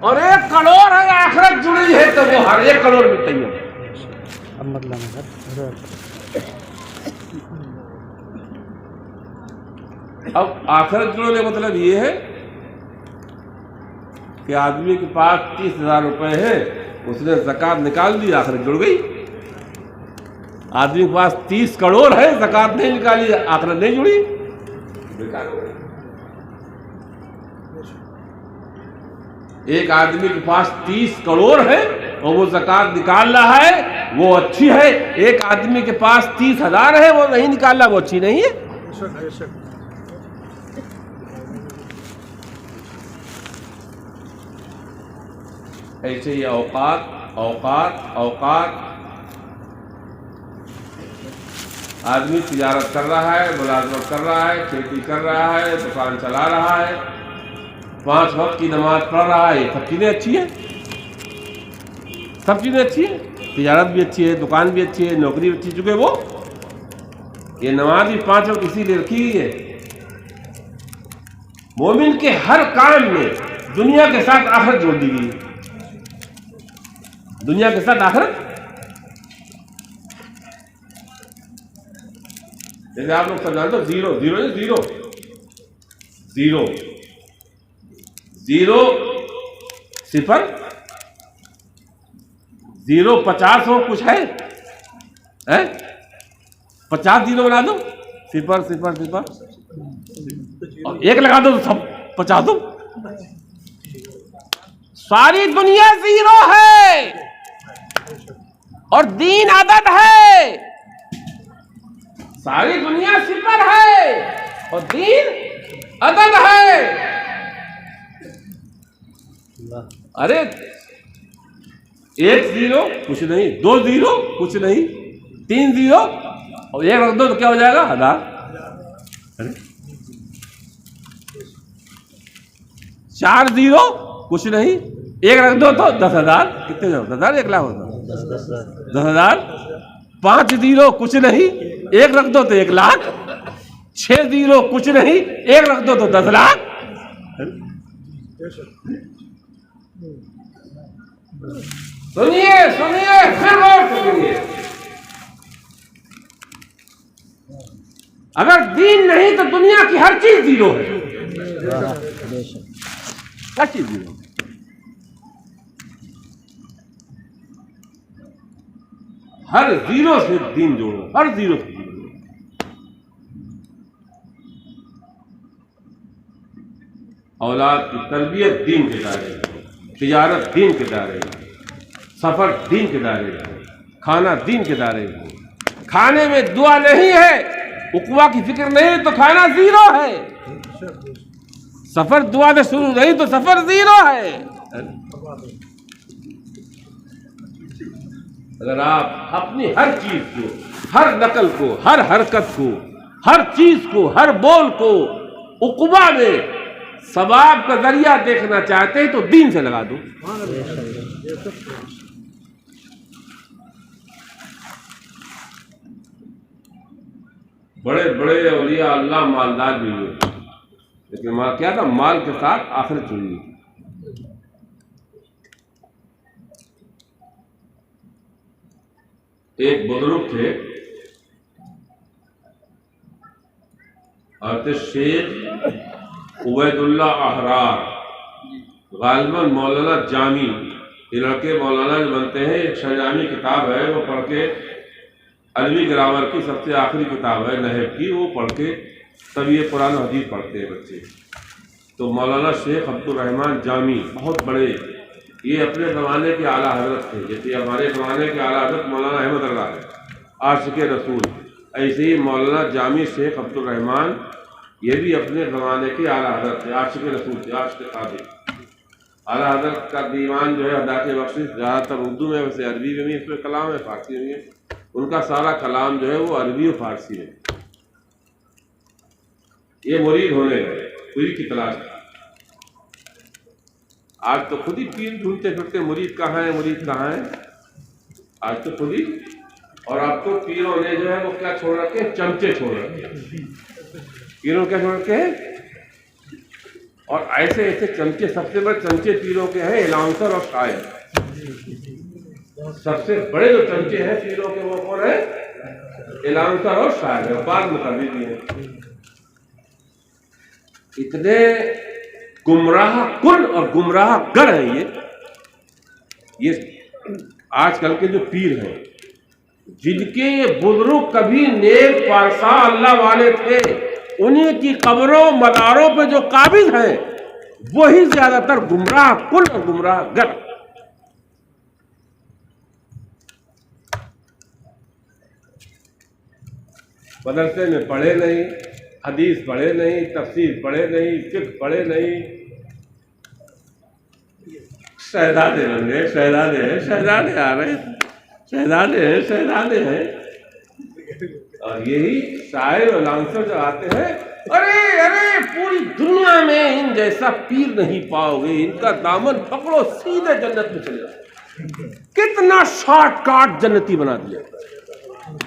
اور 1 کروڑ ہے آخرت جڑی ہے تو وہ ہر 1 کروڑ بھی تیار ہے۔ اب مطلب ہے اب آخرت جڑنے کا مطلب یہ ہے کہ آدمی کے پاس 30,000 روپے ہیں، اس نے زکوٰۃ نکال دی، آخرت جڑ گئی۔ آدمی کے پاس 30 کروڑ ہے، زکوٰۃ نہیں نکالی، آخرت نہیں جڑی، بیکار ہو گئی۔ ایک آدمی کے پاس 30 کروڑ ہے اور وہ زکوٰۃ نکال رہا ہے، وہ اچھی ہے۔ ایک آدمی کے پاس 30,000 ہے، وہ نہیں نکال رہا، وہ اچھی نہیں ہے۔ ایسے ہی اوقات آدمی تجارت کر رہا ہے، ملازمت کر رہا ہے، کھیتی کر رہا ہے، دکان چلا رہا ہے، 5 وقت کی نماز پڑھ رہا ہے، یہ سب چیزیں اچھی ہیں، سب چیزیں اچھی ہیں، تجارت بھی اچھی ہے، دکان بھی اچھی ہے، نوکری بھی اچھی، چونکہ وہ یہ نماز بھی 5 وقت اسی لیے رکھی ہوئی ہے۔ مومن کے ہر کام میں دنیا کے ساتھ آخرت جوڑ دی گئی ہے، دنیا کے ساتھ آخرت۔ جیسے آپ لوگ سب جانتے ہو، زیرو صفر 0 50 ہو کچھ ہے 50 زیرو بنا دو، 0 اور 1 لگا دو تو سب 50 دو، ساری دنیا زیرو ہے اور دین عدد ہے، ساری دنیا صفر ہے اور دین عدد ہے۔ ارے 1 0 کچھ نہیں، 2 0 کچھ نہیں، 3 0 اور 1 رکھ دو تو کیا ہو جائے گا؟ 1000۔ 4 0 کچھ نہیں، 1 رکھ دو تو 10,000۔ کتنے ہو؟ 10,000 1 لاکھ ہوتا؟ 10,000۔ 5 0 کچھ نہیں، 1 رکھ دو تو 1 لاکھ۔ 6 0 کچھ نہیں، 1 رکھ دو تو 10 لاکھ۔ سنیے پھر غور سنیے، اگر دین نہیں تو دنیا کی ہر چیز زیرو ہے، ہر چیز زیرو ہے۔ ہر زیرو سے دین جوڑو، ہر زیرو سے دین جوڑو۔ اولاد کی تربیت دین کے دائرے میں، تجارت دین کے دائرے میں، سفر دین کے دائرے میں، کھانا دین کے دائرے میں۔ کھانے میں دعا نہیں ہے، عقبہ کی فکر نہیں تو کھانا زیرو ہے۔ سفر دعا سے شروع نہیں تو سفر زیرو ہے۔ اگر آپ اپنی ہر چیز کو، ہر نقل کو، ہر حرکت کو، ہر چیز کو، ہر بول کو عقبہ میں ثواب کا ذریعہ دیکھنا چاہتے ہیں تو دین سے لگا دو۔ بڑے بڑے اولیاء اللہ مالدار بھی ہوئے، لیکن کیا تھا؟ مال کے ساتھ آخرت جڑی۔ ایک بزرگ تھے حضرت شیخ عبید اللہ احرار، غالباً مولانا جامی، یہ لڑکے مولانا جو بنتے ہیں، ایک شاہ جامی کتاب ہے، وہ پڑھ کے عربی گرامر کی سب سے آخری کتاب ہے نحو کی، وہ پڑھ کے تب یہ قرآن و حدیث پڑھتے ہیں بچے۔ تو مولانا شیخ عبد الرحمن جامی بہت بڑے، یہ اپنے زمانے کے اعلیٰ حضرت تھے، جیسے ہمارے زمانے کے اعلیٰ حضرت مولانا احمد اللہ ہے، عاشق رسول، ایسے ہی مولانا جامی شیخ عبد الرحمن یہ بھی اپنے زمانے کے اعلیٰ حضرت تھے، عاشق رسول تھے، عاشق قادر۔ اعلیٰ حضرت کا دیوان جو ہے ادا کے بخشش زیادہ تر اردو میں، ویسے عربی میں بھی اس میں کلام ہے، فارسی میں بھی ہے، ان کا سارا کلام جو ہے وہ عربی و فارسی ہے۔ یہ مرید ہونے گئے، پیر کی تلاش کی۔ آج تو خود ہی پیر ڈھونڈتے پھرتے، مرید کہاں ہے، مرید کہاں ہے، آج تو خود ہی۔ اور آپ کو پیروں نے جو ہے وہ کیا چھوڑ رکھے ہیں؟ چمچے چھوڑ رکھے ہیں۔ پیروں کیا چھوڑ رکھے ہیں؟ اور ایسے ایسے چمچے، سب سے بڑے چمچے پیروں کے ہیں الاؤنسر اور شاعر. سب سے بڑے جو چمچے ہیں پیروں کے وہ کون ہیں؟ الاؤنسر اور شاعر. بعد میں کر دیجیے. اتنے گمراہ کن اور گمراہ گر ہیں یہ آج کل کے جو پیر ہیں، جن کے یہ بزرگ کبھی نیک پارسا اللہ والے تھے، انہیں کی قبروں مزاروں پہ جو قابض ہیں وہی زیادہ تر گمراہ کن اور گمراہ گر. مدرسے میں پڑھے نہیں، حدیث پڑھے نہیں، تفسیر پڑھے نہیں، فقہ پڑھے نہیں، شہزادے بن گئے. شہزادے ہیں، شہزادے آ رہے ہیں، شہزادے ہیں، شہزادے ہیں. اور یہی شاعر اور لانسر جو آتے ہیں، ارے ارے پوری دنیا میں ان جیسا پیر نہیں پاؤ گے، ان کا دامن پکڑو سیدھے جنت میں چلے جاؤ. کتنا شارٹ کاٹ جنتی بنا دیا.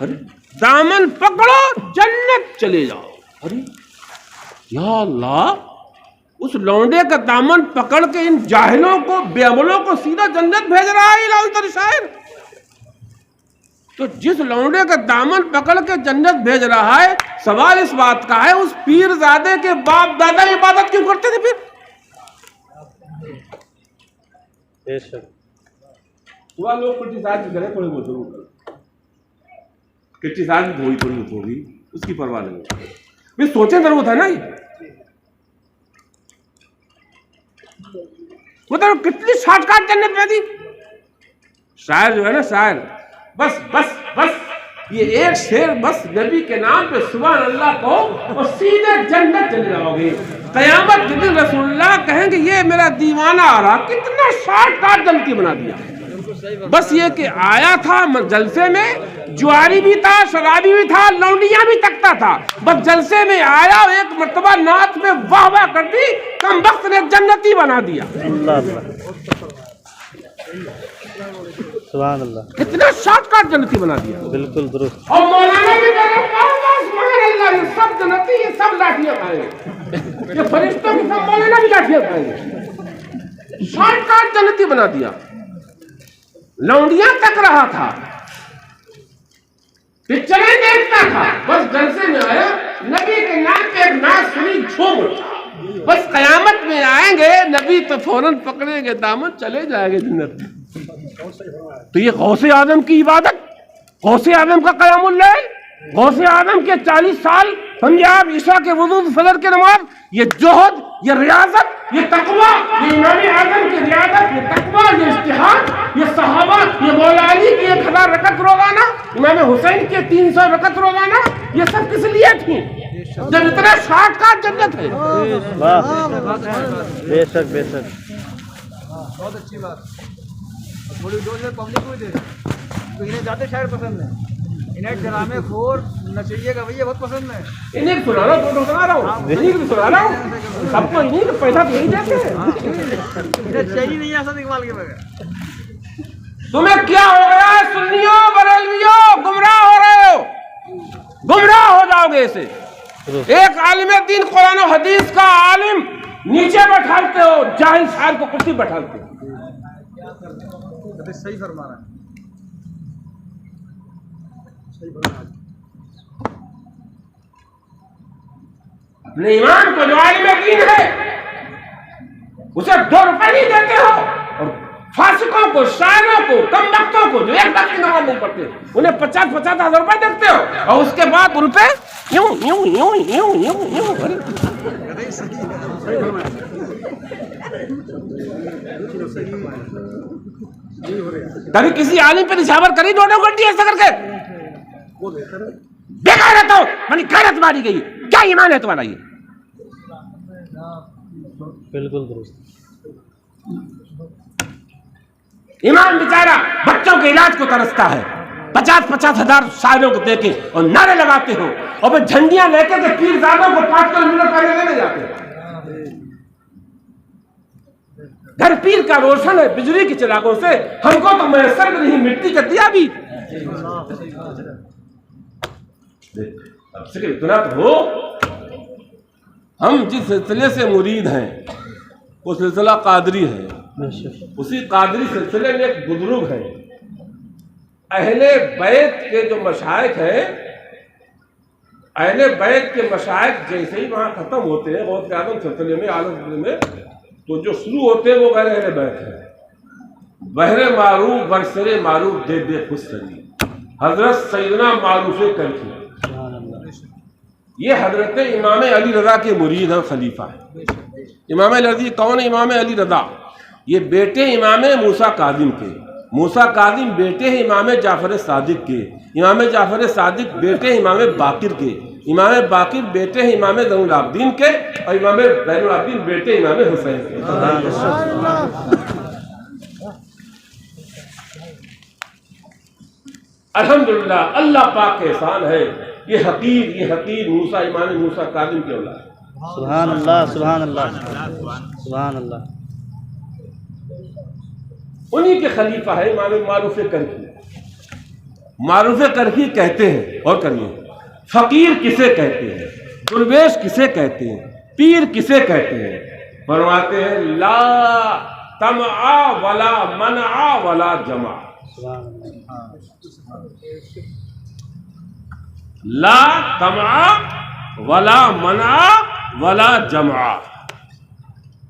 ارے دامن پکڑو جنت چلے جاؤ. ارے یا اللہ، اس لونڈے کا دامن پکڑ کے ان جاہلوں کو، بے عملوں کو سیدھا جنت بھیج رہا ہے لانسر شاعر. تو جس لونڈے کا دامن پکڑ کے جنت بھیج رہا ہے، سوال اس بات کا ہے اس پیر زادے کے باپ دادا عبادت کیوں کرتے تھے پھر؟ بے شک. ہوا لوگ کٹی ساتھ کریں تھوڑے بہت ضرور کریں، کٹی ساتھ بھی تھوڑی تھوڑی ہوگی، اس کی پرواہ نہیں. یہ سوچیں ضرورت ہے نا. مطلب کتنی شارٹ کاٹ جنت میں دی. شاعر جو ہے نا، شاعر بس بس بس یہ ایک شعر بس نبی کے نام پہ سبحان اللہ کو اور سیدھے جنت چلے جاؤ گے. قیامت کے دن رسول اللہ کہیں گے یہ میرا دیوانہ آ رہا. کتنا شارٹ کاٹ جنتی بنا دیا. بس یہ کہ آیا تھا جلسے میں، جواری بھی تھا، شرابی بھی تھا، لونڈیاں بھی تکتا تھا، بس جلسے میں آیا، ایک مرتبہ نعت میں واہ واہ کر دی، کم وقت نے جنتی بنا دیا. سبحان اللہ. کتنا شارٹ کاٹ جنتی بنا دیا. بالکل درست. اور مولانا بھی کہہ رہے سبحان اللہ، یہ سب جنتی، یہ سب لاٹھیاں کھائیں گے، یہ فرشتوں کی سب مولانا بھی لاٹھیاں کھائیں گے. شارٹ کاٹ جنتی بنا دیا. لونڈیاں تک رہا تھا، پکچریں دیکھتا تھا، بس جلسے میں آیا، نبی کے نام پہ ایک نعت سنی، جھوم اٹھا. بس قیامت میں آئیں گے نبی تو فوراً پکڑیں گے دامن، چلے جائیں گے جنت. تو یہ غوث اعظم کی عبادت، غوث اعظم کا قیام اللیل، غوث اعظم کے 40 سال سمجھے آپ عشاء کے وضو فجر کے نماز، یہ جوہد، یہ ریاضت، یہ تقویٰ، یہ امام اعظم کی ریاضت، یہ تقویٰ، یہ اجتہاد، یہ صحابہ، یہ مولا علی کی 1000 رکعت روزانہ، امام حسین کے 300 رکعت روزانہ، یہ سب کس لیے تھی جب اتنا شارٹ کاٹ جنت ہے. بے شک بے شک. بہت اچھی بات. تھوڑی دور سے پبلک ہوئی تھی تو انہیں زیادہ شاعر پسند ہے، انہیں ڈرامے خور نچیے کا بھیا بہت پسند ہے. انہیں سنا رہا ہوں، سنا رہا ہوں، انہیں سنا رہا ہوں، سب کو انہیں پیسہ تو نہیں دیتے. انہیں چاہیے نہیں ایسا اقبال کے بغیر. تمہیں کیا ہو گیا ہے سنیوں بریلویوں؟ گمراہ ہو رہے ہو، گمراہ ہو جاؤ گے اسے. ایک عالم دین قرآن و حدیث کا عالم نیچے بیٹھالتے ہو، جاہل شاعر کو کرسی بیٹھالتے ہو. صحیح فرما رہا ہے. اپنے ایمان کو جو عالم دین ہے اسے 2 روپے نہیں دیتے ہو، اور فاسقوں کو، شاعروں کو، کم بختوں کو جو 1 وقت کی نماز نہیں پڑھتے انہیں 50,000 روپے دیتے ہو، اور اس کے بعد ان پہ یوں یوں یوں یوں یوں یوں. کبھی کسی عالم پہ نشاور کری 2 گھنٹے ایسا کر کے؟ بیکار رہتا ہو، منی غیرت ماری گئی. کیا ایمان ہے تمہارا؟ یہ بالکل درست. ایمان بیچارہ بچوں کے علاج کو ترستا ہے، 50,000 شاعروں کو دے کے اور نعرے لگاتے ہو، اور پھر جھنڈیاں لے کے پیر زادوں کو 5 کلومیٹر پہلے لینے جاتے ہو. گھر پیر کا روشن ہے بجلی کی چراغوں سے، ہم کو تو میسر نہیں مٹی کا دیا بھی. اب سے اتنا تو ہو ہم جس سلسلے سے مرید ہیں وہ سلسلہ قادری ہے. بے شک. اسی قادری سلسلے میں ایک بزرگ ہے. اہل بیت کے جو مشائخ ہیں، اہل بیت کے مشائخ جیسے ہی وہاں ختم ہوتے ہیں غوث اعظم سلسلے میں، عالم سلسلے میں، تو جو شروع ہوتے ہیں وہ غیر اہل بیت ہیں. بہر معروف برسر معروف دے دے خوش سری حضرت سیدنا معروف کرکی، سبحان اللہ. یہ حضرت امام علی رضا کے مرید ہیں، خلیفہ ہیں. امام علی رضا کون ہے؟ امام علی رضا یہ بیٹے امام موسیٰ کاظم کے، موسیٰ کاظم بیٹے ہیں امام جعفر صادق کے، امام جعفر صادق بیٹے ہیں امام باقر کے، امام باقر بیٹے ہیں امام زین العابدین کے، اور امام زین العابدین بیٹے امام حسین کے. الحمدللہ اللہ پاک کے احسان ہے. یہ حقیر موسیٰ امام موسیٰ کاظم کے اولاد. سبحان اللہ. سبحان اللہ. سبحان اللہ. انہی کے خلیفہ ہے امام معروف کرکی. معروف کرکی کہتے ہیں، اور کریے، فقیر کسے کہتے ہیں، درویش کسے کہتے ہیں، پیر کسے کہتے ہیں؟ فرماتے ہیں لا طمع ولا منع ولا جمع. سبحان اللہ. لا طمع ولا منع ولا جمع.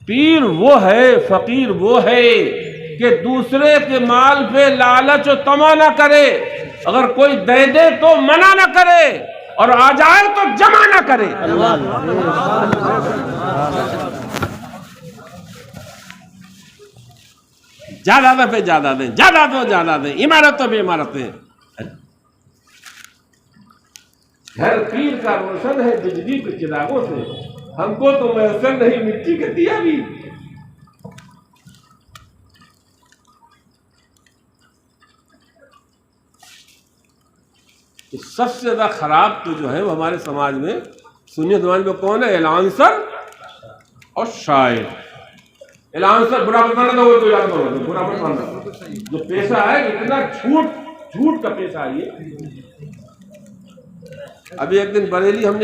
پیر وہ ہے، فقیر وہ ہے کہ دوسرے کے مال پہ لالچ و طمع نہ کرے، اگر کوئی دے دے تو منع نہ کرے، اور آ جائے تو جمع نہ کرے. جائیداد پہ جائیدادیں، جائیداد پہ جائیدادیں، عمارتوں پہ عمارتیں. گھر پیر کا روشن ہے بجلی کے چراغوں سے، ہم کو تو میسر نہیں مٹی کے دیا بھی. سب سے زیادہ خراب تو جو ہے وہ ہمارے سماج میں سنی زبان میں کون ہے؟ اعلانسر اور شاعر. اعلانسر برا مت ماننا، وہ تو یاد کرو، برا مت ماننا. جو پیشہ ہے اتنا جھوٹ کا پیشہ ہے یہ. ابھی ایک دن بریلی ہم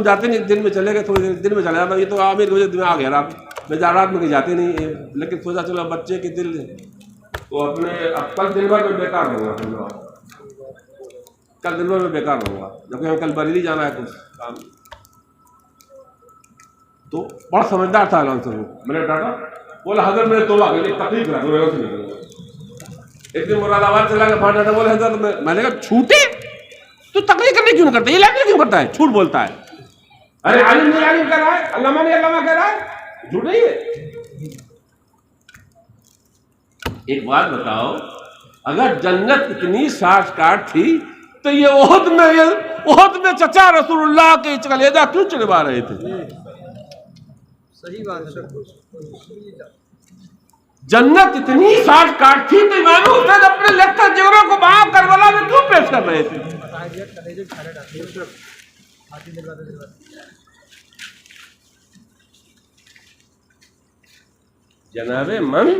جاتے نہیں، دن میں چلے گئے، تھوڑے دن میں چلے جاتا. یہ تو عامر مجھے دماغ ہے رات میں رات میں کہیں جاتے نہیں، لیکن سوچا چلو بچے کے دل تو اپنے اب کل دن بھر میں بیکار رہوں گا، کل دن بھر میں بیکار رہوں گا، جبکہ ہمیں کل بریلی جانا ہے کچھ کام. تو بڑا سمجھدار تھا اعلانسر. میں نے ڈاٹا بولا حضرت میں نے توبہ کر لی، تکلیف کرا دو سے نہیں کروں. ایک دن مراد آباد چلا کے پھاٹا تھا، بولے حضرت میں نے کہا چھوٹے تو تقریر کرنے کیوں نہیں کرتا، یہ لائبریری کیوں کرتا ہے، جھوٹ بولتا ہے. ارے عالم نہیں عالم کہہ رہا ہے، علامہ نہیں علامہ کہہ رہا ہے، جھوٹ نہیں ہے. ایک بات بتاؤ، اگر جنت اتنی شارٹ کاٹ تھی تو یہ احد میں چچا رسول اللہ کے کلیجہ کیوں چلوا رہے تھے؟ صحیح بات ہے. جنت اتنی شارٹ کاٹ تھی تو امام حسین اپنے لشکر جوڑوں کو وہاں کربلا میں کیوں پیش کر رہے تھے؟ جناب من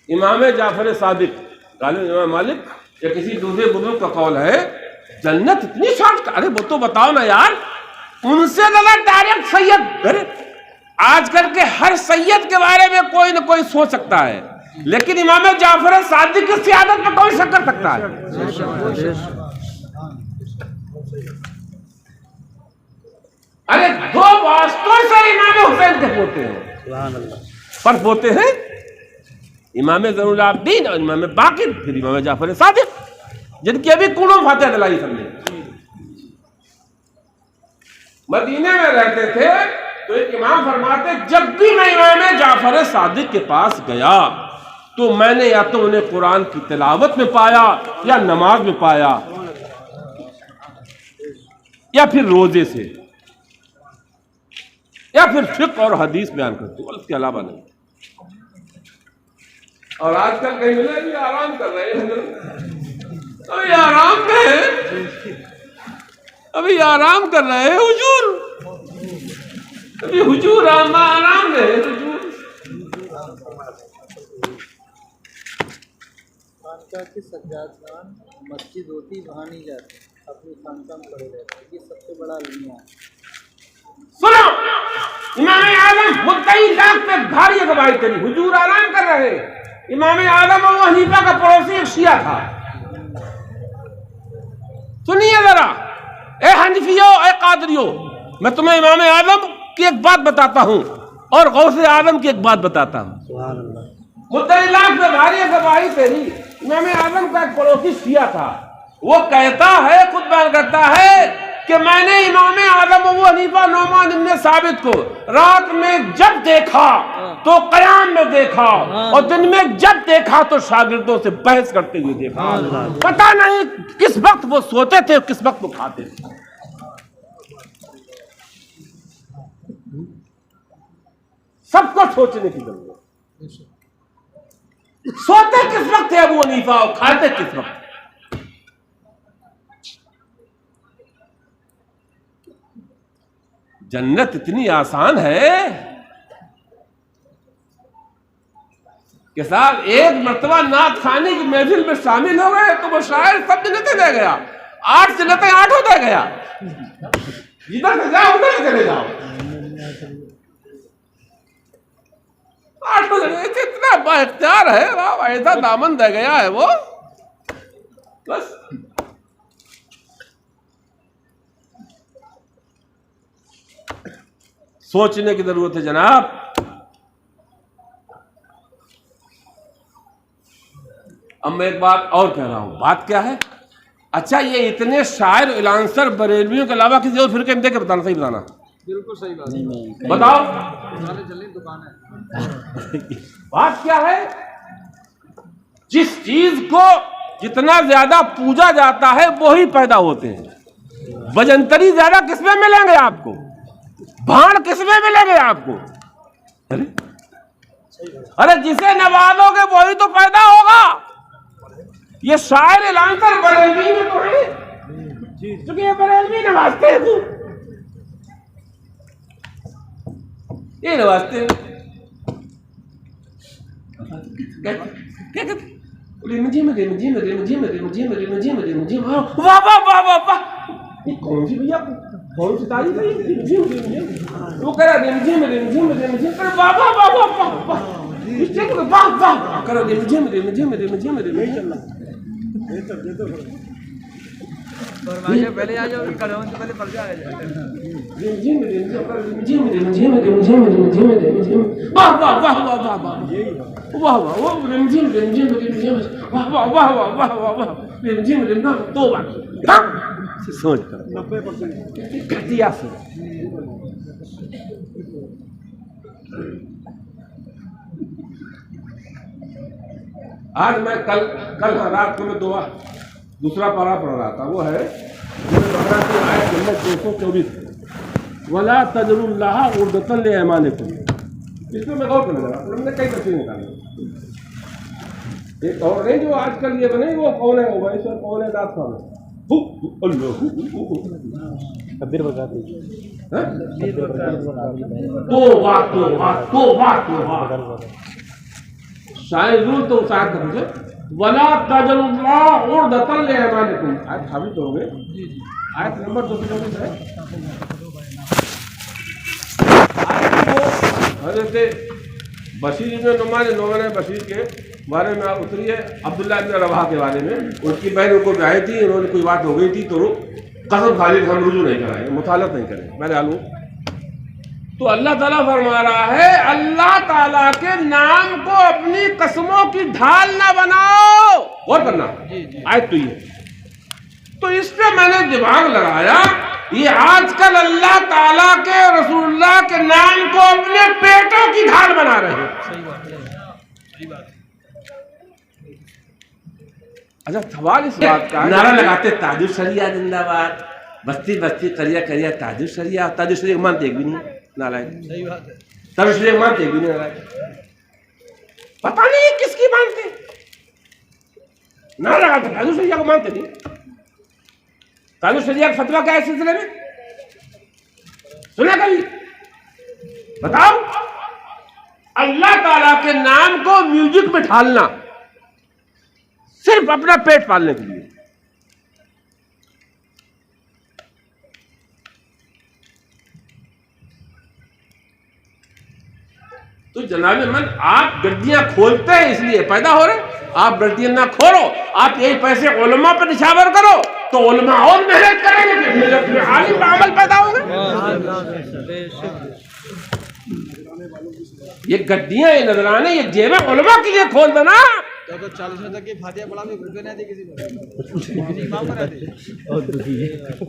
امام جعفر صادق غالب امام مالک یا کسی دوسرے بزرگ کا قول ہے جنت اتنی شارٹ کاٹ. ارے وہ تو بتاؤ نا یار، ان سے زیادہ ڈائریکٹ سید. آج کل کے ہر سید کے بارے میں کوئی نہ کوئی سوچ سکتا ہے، لیکن امام جعفر صادق کی سیادت میں کون شک کر سکتا ہے؟ ارے دو واسطوں سے امام حسین کے پوتے ہیں، پر پوتے ہیں امام زین العابدین اور امام باقر، پھر امام جعفر صادق، جن کی ابھی کنوں فاتحہ دلائی سب نے. مدینے میں رہتے تھے تو ایک امام فرماتے جب بھی میں امام جعفر صادق کے پاس گیا تو میں نے یا تو انہیں قرآن کی تلاوت میں پایا یا نماز میں پایا یا پھر روزے سے یا پھر فقہ اور حدیث بیان کرتے، اور اس کے علاوہ نہیں. اور آج کل کہیں ملے ابھی آرام کر رہے ہیں، ابھی آرام میں ہے، ابھی آرام کر رہے ہیں حضور، ابھی حضور آرام میں ہے حضور. خانقاہ کے سجاد خان مسجد ہوتی وہاں نہیں جاتے. سنو، امام اعظم مدعی لاکھ پہ بھاری گواہی کری، حضور آرام کر رہے، امام اعظم ابو حنیفہ کا پڑوسی ایک شیعہ تھا. سنیے ذرا، اے حنفیو، اے قادریو، میں تمہیں امام اعظم کی ایک بات بتاتا ہوں اور غوث اعظم کی ایک بات بتاتا ہوں. سبحان اللہ. مدعی لاکھ پہ بھاری گواہی کری، امام اعظم کا ایک پڑوسی شیعہ تھا. وہ کہتا ہے، خود بیان کرتا ہے کہ میں نے امام اعظم ابو حنیفہ نعمان بن ثابت کو رات میں جب دیکھا تو قیام میں دیکھا، اور دن میں جب دیکھا تو شاگردوں سے بحث کرتے ہوئے دیکھا. پتہ نہیں کس وقت وہ سوتے تھے کس وقت وہ کھاتے تھے. سب کو سوچنے کی ضرورت. سوتے کس وقت تھے ابو حنیفہ اور کھاتے کس وقت؟ جنت اتنی آسان ہے کہ صاحب ایک مرتبہ نعت خانی کی محفل میں شامل ہو گئے تو وہ شاعر سب جنتیں دے گیا، 8 جنتیں 8 دے گیا، جدھر سے جاؤ ادھر سے چلے جاؤ. 8 اتنا با اختیار ہے، ایسا دامن دے گیا ہے وہ. بس سوچنے کی ضرورت ہے جناب. اب میں ایک بات اور کہہ رہا ہوں. بات کیا ہے؟ اچھا، یہ اتنے شاعر الانصر بریلویوں کے علاوہ کسی اور فرقے میں دے کے بتانا، صحیح بتانا. بالکل صحیح بات ہے. بتاؤ چلیں دکان ہے. بات کیا ہے؟ جس چیز کو جتنا زیادہ پوجا جاتا ہے وہی پیدا ہوتے ہیں. بجنتری زیادہ کس میں ملیں گے آپ کو؟ بھاڑ کس میں ملیں گے آپ کو؟ ارے جسے نوازو گے وہی تو پیدا ہوگا. یہ شاعر الانصر بریلوی میں تو ہے، کیونکہ یہ بریلوی نوازتے ہیں، یہ نوازتے ہیں. کیا کہتے کون سی بھیا کون سی تاریخ ہے وہ کہہ رہا پہلے آ جاؤ، کڑھون سے پہلے پرچہ آ جائے. سوچ کر گھٹیا سے. آج میں کل رات کو میں دوسرا پارا پڑھ رہا تھا. وہ ہے بقرہ کی آیت نمبر 224، وَلَا تَجْعَلُوا اللَّهَ عُرْضَةً لِأَيْمَانِكُمْ. اس میں غور کرنے لگا، ہم نے کئی تفسیر نکالی. ایک اور نہیں جو آج کل یہ بنے، وہ کون ہے؟ وہ ایسا کون ہے؟ داد خان کبیر بتا دیجیے. شاید ضرور تو شاید کر مجھے وَلَا تَجْعَلُوا اللَّهَ عُرْضَةً لِأَيْمَانِكُمْ. آیت ثابت ہو گئے، آیت نمبر 224 ہے. حضرت بشیر بن نعمان بشیر کے بارے میں اتری ہے، عبداللہ بن رواحہ کے بارے میں. ان کی بہن ان کو بیائی تھی، انہوں نے کوئی بات ہو گئی تھی تو قسم خالی ہم رجوع نہیں کرائیں، مطالعت نہیں کریں. میں نے تو اللہ تعالیٰ فرما رہا ہے اللہ تعالیٰ کے نام کو اپنی قسموں کی ڈھال نہ بناؤ. غور کرنا، آیت تو یہ. تو اس پہ میں نے دماغ لگایا، یہ آج کل اللہ تعالیٰ کے رسول اللہ کے نام کو اپنے پیٹوں کی ڈھال بنا رہے ہیں. اچھا سوال اس بات کا، نعرہ لگاتے تاج الشریعہ زندہ باد، بستی بستی قریہ قریہ تاج الشریعہ. تاج الشریعہ مانتے ایک بھی نہیں نالائق. تاج الشریعہ مانتے ایک بھی نہیں نالائق. پتہ نہیں کس کی مانتے، نعرہ لگاتے تاج الشریعہ کو مانتے نہیں. تاج الشریعہ کا فتویٰ کیا ہے اس سلسلے میں؟ سنا کبھی؟ بتاؤ. اللہ تعالیٰ کے نام کو میوزک میں ڈھالنا صرف اپنا پیٹ پالنے کے لیے. تو جناب من آپ گڈیاں کھولتے ہیں اس لیے پیدا ہو رہے، آپ گڈیاں نہ کھولو، آپ یہی پیسے علماء پر نشاور کرو تو علماء اور محنت کریں گے، پھر عالم کا عمل پیدا ہوگا۔ یہ گڈیاں، یہ نذرانے، یہ جیبیں علماء کے لیے کھول دینا۔ تو 40 تک کی فاتحہ پڑھا میں گھر پہ نہیں تھی کسی کو، امام پر رہتے۔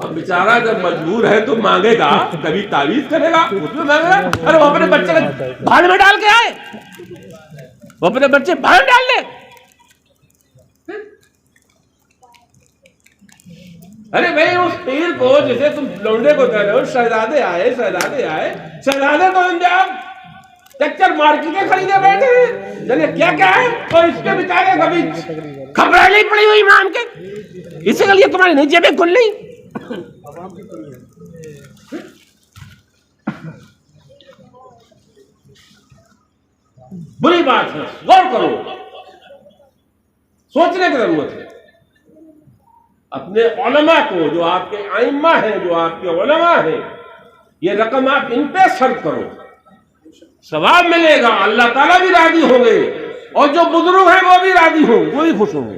اب بیچارہ جب مجبور ہے تو مانگے گا، کبھی تعویذ کرے گا، اس میں مانگے گا۔ ارے وہ اپنے بچے کو بھاڑ میں ڈال کے آئے، وہ اپنے بچے بھاڑ ڈال لے۔ ارے بھائی اس پیر کو، جیسے تم لونڈے کو کہہ رہے ہو شہزادے آئے، شہزادے آئے، شہزادے کو انجام ٹیکچر مارکیٹیں خریدے بیٹھے ہیں، جانے کیا کیا ہے، اور اس کے بیچارے کبھی خبریں نہیں پڑی ہوئی ایمان کے، اسی کے لیے تمہاری نہیں جیبیں کھل نہیں۔ بری بات ہے، غور کرو، سوچنے کی ضرورت ہے۔ اپنے علماء کو، جو آپ کے ائمہ ہیں، جو آپ کے علماء ہیں، یہ رقم آپ ان پہ صرف کرو، ثواب ملے گا، اللہ تعالیٰ بھی راضی ہوں گے، اور جو بزرگ ہیں وہ بھی راضی ہوں گے، وہ بھی خوش ہوں گے۔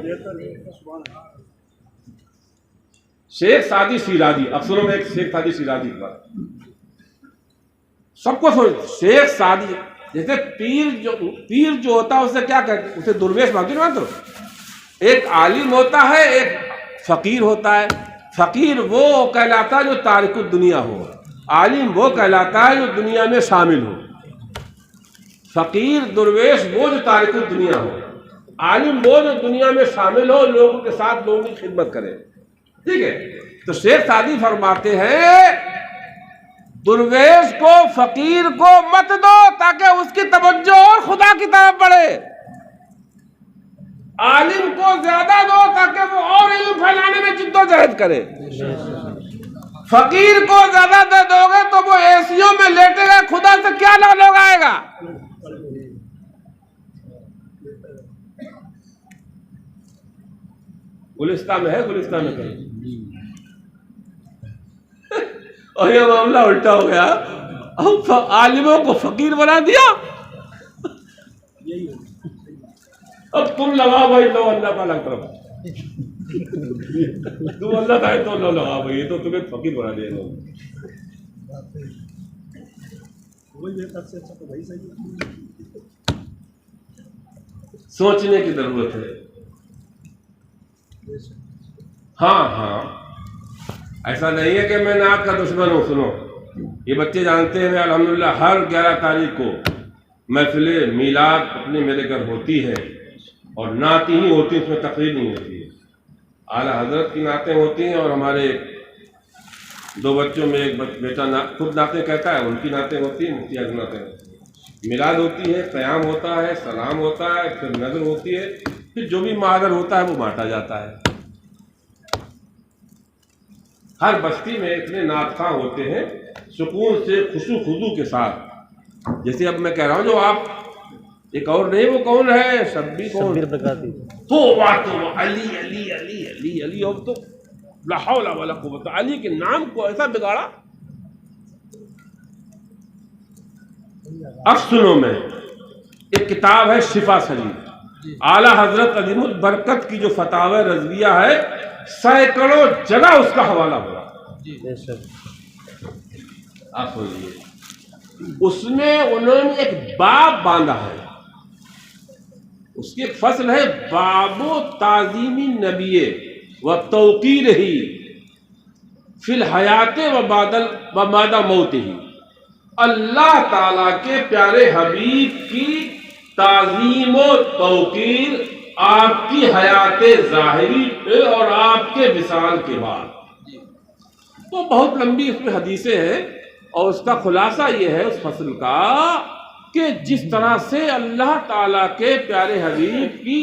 شیخ سعدی شیرازی، افسروں میں ایک شیخ سعدی شیرازی کا سب کو سوچ، شیخ سعدی جیسے پیر جو ہوتا ہے اسے کیا کہتے ہیں، اسے درویش مانتے ہیں تو ایک عالم ہوتا ہے، ایک فقیر ہوتا ہے۔ فقیر وہ کہلاتا ہے جو تارک الدنیا ہو، عالم وہ کہلاتا ہے جو دنیا میں شامل ہو۔ فقیر درویش وہ جو تارک الدنیا ہو، عالم وہ جو دنیا میں شامل ہو، لوگوں کے ساتھ لوگوں کی خدمت کرے، ٹھیک ہے۔ تو شیخ سعدی فرماتے ہیں درویش کو، فقیر کو مت دو تاکہ اس کی توجہ اور خدا کی طرف بڑھے، عالم کو زیادہ دو تاکہ وہ اور علم پھیلانے میں جد و جہد کرے۔ فقیر کو زیادہ دے دو گے تو وہ ایسیوں میں لیٹے گا، خدا سے کیا لوگ آئے گا۔ گلستان میں ہے، گلستان میں کریں، اور یہ معاملہ الٹا ہو گیا، اب عالموں کو فقیر بنا دیا۔ اب تم لگا بھائی تو اللہ کا الگ طرف، تم اللہ کا ہے تو اللہ لگا بھائی، یہ تو تمہیں فقیر بنا دے گا۔ سوچنے کی ضرورت ہے۔ ہاں ایسا نہیں ہے کہ میں نعت کا دشمن ہوں، سنو، یہ بچے جانتے ہیں الحمدللہ ہر 11 تاریخ کو محفل میلاد اپنے میرے گھر ہوتی ہے، اور نعت ہی ہوتی، اس میں تقریر نہیں ہوتی ہے، اعلیٰ حضرت کی نعتیں ہوتی ہیں، اور ہمارے 2 بچوں میں ایک بیٹا خود نعتیں کہتا ہے، ان کی نعتیں ہوتی ہیں، مفتی اعظم نعتیں ہوتی ہیں، میلاد ہوتی ہے، قیام ہوتا ہے، سلام ہوتا ہے، پھر نظر ہوتی ہے، پھر جو بھی معذر ہوتا ہے وہ بانٹا جاتا ہے۔ ہر بستی میں اتنے نعت خواں ہوتے ہیں سکون سے، خشوع خضوع کے ساتھ، جیسے اب میں کہہ رہا ہوں، جو آپ ایک اور نہیں، وہ کون ہے، شبیر کون، تو علی علی علی علی علی، اب تو لا حول ولا قوت، علی کے نام کو ایسا بگاڑا۔ اب سنو، میں ایک کتاب ہے شفا شریف، اعلیٰ حضرت عظیم البرکت کی جو فتاوی رضویہ ہے، سینکڑوں جگہ اس کا حوالہ ہوا، آپ سنیے، اس میں انہوں نے ایک باب باندھا ہے، اس کی ایک فصل ہے باب تعظیم النبی و توقیرہ فی الحیات و بعد موتہ، اللہ تعالیٰ کے پیارے حبیب کی تعظیم و توقیر آپ کی حیات ظاہری پہ اور آپ کے وصال کے بعد۔ تو بہت لمبی اس میں حدیثیں ہیں، اور اس کا خلاصہ یہ ہے اس فصل کا کہ جس طرح سے اللہ تعالیٰ کے پیارے حبیب کی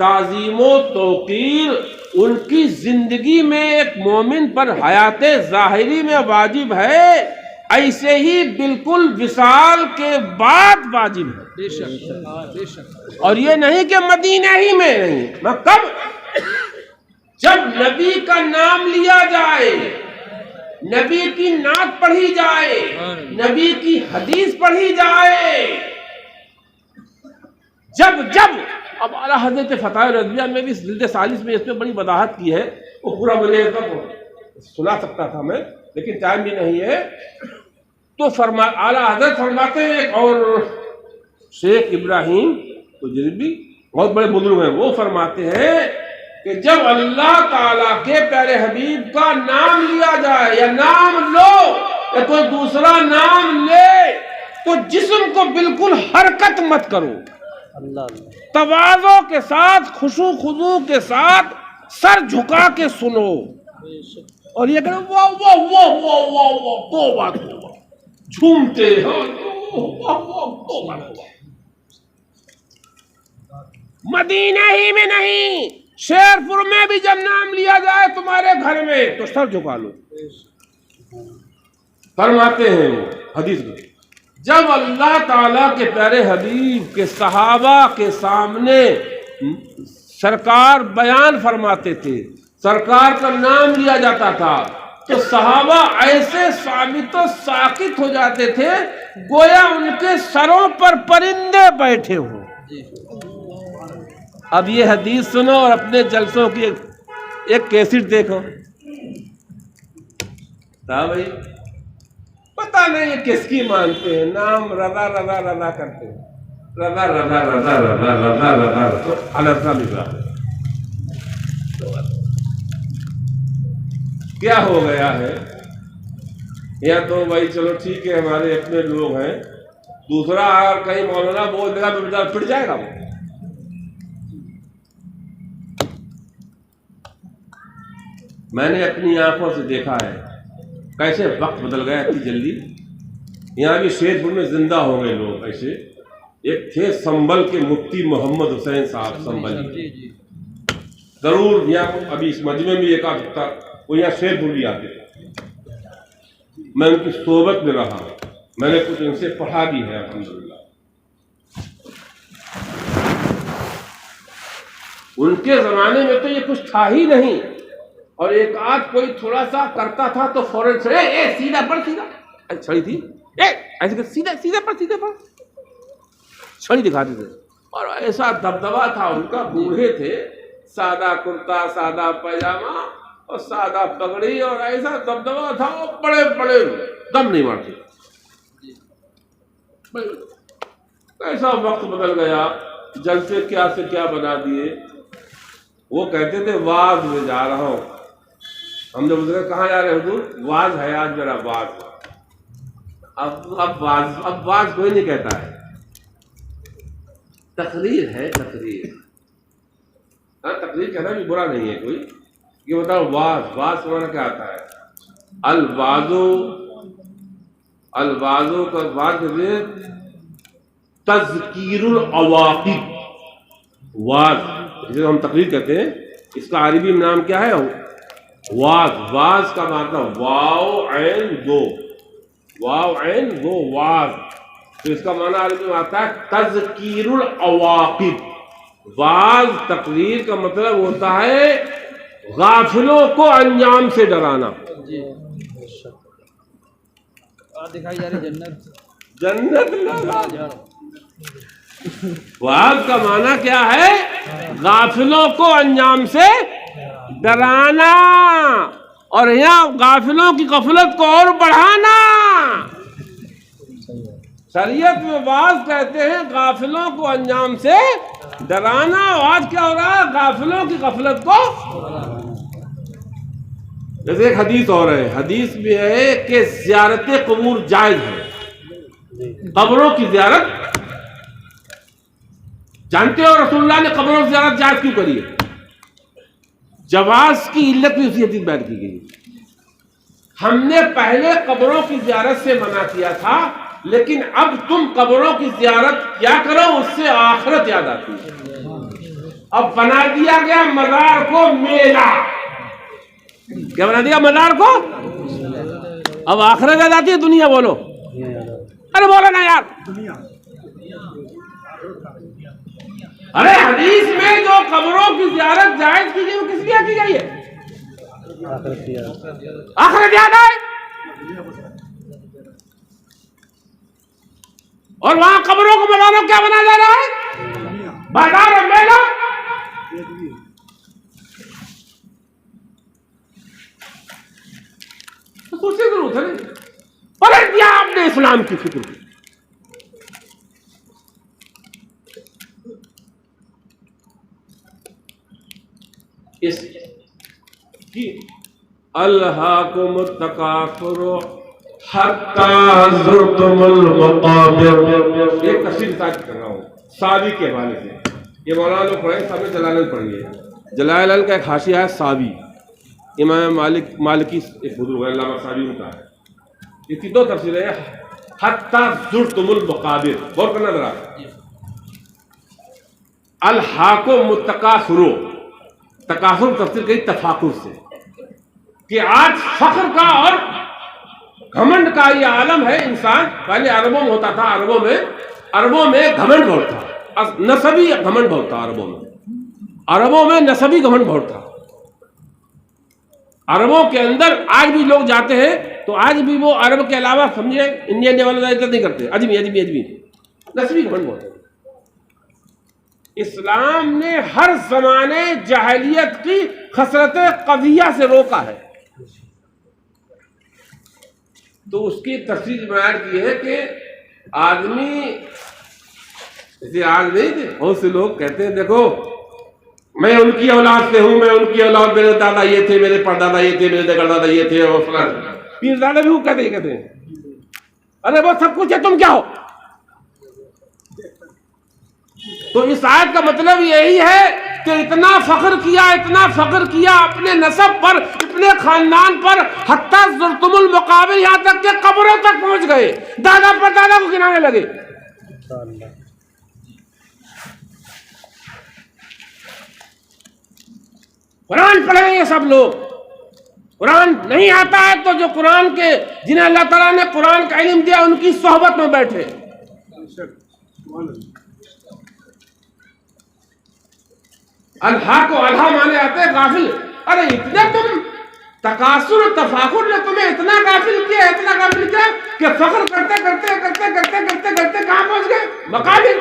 تعظیم و توقیر ان کی زندگی میں ایک مومن پر حیات ظاہری میں واجب ہے، ایسے ہی بالکل وصال کے بعد واجب ہے۔ بے شک، اور یہ نہیں کہ مدینہ ہی میں نہیں، میں کب، جب نبی کا نام لیا جائے، نبی کی نعت پڑھی جائے، نبی کی حدیث پڑھی جائے، جب اب اعلیٰ حضرت فتح رضویہ میں بھی جلد 40 میں اس میں بڑی وضاحت کی ہے، وہ پورا مجھے سنا سکتا تھا میں لیکن ٹائم بھی نہیں ہے. تو اعلیٰ حضرت فرماتے ہیں، ایک اور شیخ ابراہیم تجربی بہت بڑے بزرگ ہیں، وہ فرماتے ہیں کہ جب اللہ تعالیٰ کے پیارے حبیب کا نام لیا جائے یا نام لو یا کوئی دوسرا نام لے تو جسم کو بالکل حرکت مت کرو، تواضع کے ساتھ خشوع خضوع کے ساتھ سر جھکا کے سنو، اور یہ کرو واہ واہ واہ واہ واہ واہ توبہ توبہ، جھومتے ہو واہ واہ توبہ توبہ. مدینہ ہی میں نہیں، شیر پور میں بھی جب نام لیا جائے تمہارے گھر میں تو سر جھکا لو. فرماتے ہیں وہ حدیث میں، جب اللہ تعالیٰ کے پیارے حبیب کے صحابہ کے سامنے سرکار بیان فرماتے تھے، سرکار کا نام لیا جاتا تھا تو صحابہ ایسے ثابت و ساکت ہو جاتے تھے گویا ان کے سروں پر پرندے بیٹھے ہوں. اب یہ حدیث سنو اور اپنے جلسوں کی ایک کیسٹ دیکھو. بھائی پتہ نہیں یہ کس کی مانتے ہیں، نام رضا رضا رضا کرتے ہیں، رضا رضا رضا رضا رضا رضا تو الرضا للہ. کیا ہو گیا ہے؟ یا تو بھائی چلو ٹھیک ہے ہمارے اپنے لوگ ہیں، دوسرا اگر کہیں مولانا بول دے گا تو بیچارہ پھٹ جائے گا. وہ میں نے اپنی آنکھوں سے دیکھا ہے کیسے وقت بدل گیا اتنی جلدی. یہاں بھی شیر پور میں زندہ ہو گئے لوگ ایسے. ایک تھے سنبل کے مفتی محمد حسین صاحب سنبل، ضرور یہاں ابھی اس مجمع میں ایک آدھ تھا وہ یہاں شیر پور بھی آتے تھے. میں ان کی صحبت میں رہا، میں نے کچھ ان سے پڑھا بھی ہے الحمدللہ. ان کے زمانے میں تو یہ کچھ تھا ہی نہیں، اور ایک آدھ کوئی تھوڑا سا کرتا تھا تو فوراً سے سیدھا پڑھ سیدھا چھڑی تھی ایسے کہ سیدھا سیدھا پڑھ سیدھا پڑھ چھڑی دکھاتے تھے. اور ایسا دبدبا تھا ان کا، بوڑھے تھے، سادہ کرتا سادہ پیجامہ اور سادہ پگڑی، اور ایسا دبدبا تھا، بڑے بڑے دم نہیں مارتے. ایسا وقت بدل گیا، جلسے کیا سے کیا بنا دیے. وہ کہتے تھے واز میں جا رہا ہوں. ہم نے پوچھا کہاں جا رہے حضور؟ واز ہے آج میرا واز. اب واز کوئی نہیں کہتا ہے، تقریر ہے تقریر. ہاں تقریر کہنا بھی برا نہیں ہے کوئی. یہ بتاؤ واز سمجھنا کیا آتا ہے؟ الوازو کا واز کہتے ہیں تذکیر العواقب. واز جسے ہم تقریر کہتے ہیں، اس کا عربی نام کیا ہے؟ واز کا مطلب واو عین دو، واو عین دو واز. تو اس کا معنی عربی میں آتا ہے تذکیر العواقب. واز تقریر کا مطلب ہوتا ہے غافلوں کو انجام سے ڈرانا. دکھائی جا رہی جنت. واز کا معنی کیا ہے؟ غافلوں کو انجام سے ڈرانا، اور یہاں غافلوں کی غفلت کو اور بڑھانا. شریعت میں واز کہتے ہیں غافلوں کو انجام سے ڈرانا. آج کیا ہو رہا ہے؟ غافلوں کی غفلت کو. جیسے ایک حدیث اور ہے، حدیث میں ہے کہ زیارت قبور جائز ہے. قبروں کی زیارت جانتے ہو رسول اللہ نے قبروں کی زیارت جائز کیوں کری ہے؟ جواز کی علت بھی اسی حدیث بیان کی گئی. ہم نے پہلے قبروں کی زیارت سے منع کیا تھا، لیکن اب تم قبروں کی زیارت کیا کرو، اس سے آخرت یاد آتی ہے. اب بنا دیا گیا مزار کو میلہ. کیا بنا دیا مزار کو؟ اب آخرت یاد آتی ہے. دنیا بولو، ارے بولو نا یار. ارے حدیث میں جو قبروں کی زیارت جائز کی گئی وہ کس لیے کی گئی ہے؟ آخرت یاد آئے. اور وہاں قبروں کو بنا لو، کیا بنا جا رہا ہے؟ بازار اور میلہ سوچے ضرور تھا نہیں، پلٹ دیا آپ نے اسلام کی فکر کو. اس کی الہاکم التکاثر حتی زرتم المقابر. ایک تفسیر ساتھ کر رہا ہوں ساوی کے حوالے سے. یہ مولانا لوگ پڑھیں، سب نے جلالین پڑھی ہے. جلالین کا ایک حاشیہ ہے ساوی، امام مالکی ایک بزرگ ہے علامہ ساوی ان کا ہے. اس کی دو تفسیریں ہیں، حتی زرتم المقابر. غور کرنا ذرا. الحاکم التکاثر، تکاثر تفسیر کئی تفاخر سے کہ آج فخر کا اور گھمنڈ کا یہ عالم ہے. انسان پہلے عربوں میں ہوتا تھا، عربوں میں گھمنڈ بہت تھا، نسبی گھمنڈ بہت تھا. عربوں میں نسبی گھمنڈ بہت تھا. عربوں کے اندر آج بھی لوگ جاتے ہیں تو آج بھی وہ عرب کے علاوہ سمجھے انڈین والے عزت نہیں کرتے. اجمی نسبی گھمنڈ بہت ہے. اسلام نے ہر زمانے جاہلیت کی خسرت قضیہ سے روکا ہے. تو اس کی تفصیل بیان کی ہے کہ آدمی جیسے آج نہیں تھے بہت سے لوگ کہتے ہیں دیکھو میں ان کی اولاد سے ہوں، میں ان کی اولاد، میرے دادا یہ تھے، میرے پردادا یہ تھے، میرے دادا یہ تھے، اور فلاں پیر دادا بھی وہ کہتے ہیں ارے وہ سب کچھ ہے، تم کیا ہو؟ تو اس آیت کا مطلب یہی ہے کہ اتنا فخر کیا اپنے نسب پر، اپنے خاندان پر، حتی زرتم المقابر، یہاں تک کہ قبروں تک پہنچ گئے، دادا پر دادا کو گنانے لگے. قرآن پڑھیں یہ سب لوگ. قرآن نہیں آتا ہے تو جو قرآن کے جنہیں اللہ تعالیٰ نے قرآن کا علم دیا ان کی صحبت میں بیٹھے. الہا کو الہا مانے آتے ہیں غافل. ارے اتنے تم تکاثر و تفاخر نے تمہیں اتنا غافل کیا کہ فخر کرتے کہاں پہنچ گئے؟ مقابر.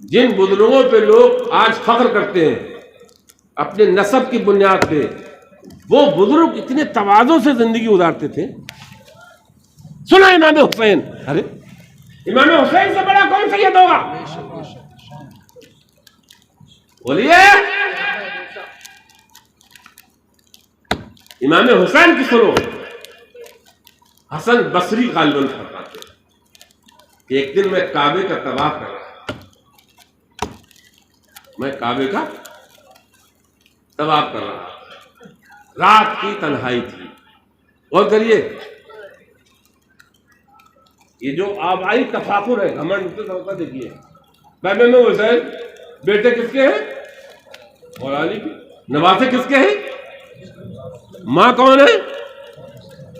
جن بزرگوں پہ لوگ آج فخر کرتے ہیں اپنے نسب کی بنیاد پہ، وہ بزرگ اتنے تواضع سے زندگی گزارتے تھے. سنا امام حسین، ارے امام حسین سے بڑا کون سید ہوگا؟ بولیے. امام حسین کی سنو. حسن بصری غالباً فرماتے کہ ایک دن میں کعبے کا طواف کر رہا، میں کعبے کا طواف کر رہا، رات کی تنہائی تھی. غور کریے، یہ جو آبائی تفاخر ہے، گھمنڈ سے ہوتا دیکھیے. بابے میں حسین بیٹے کس کے ہیں؟ مولا علی کے. نواسے کس کے ہیں؟ ماں کون ہے؟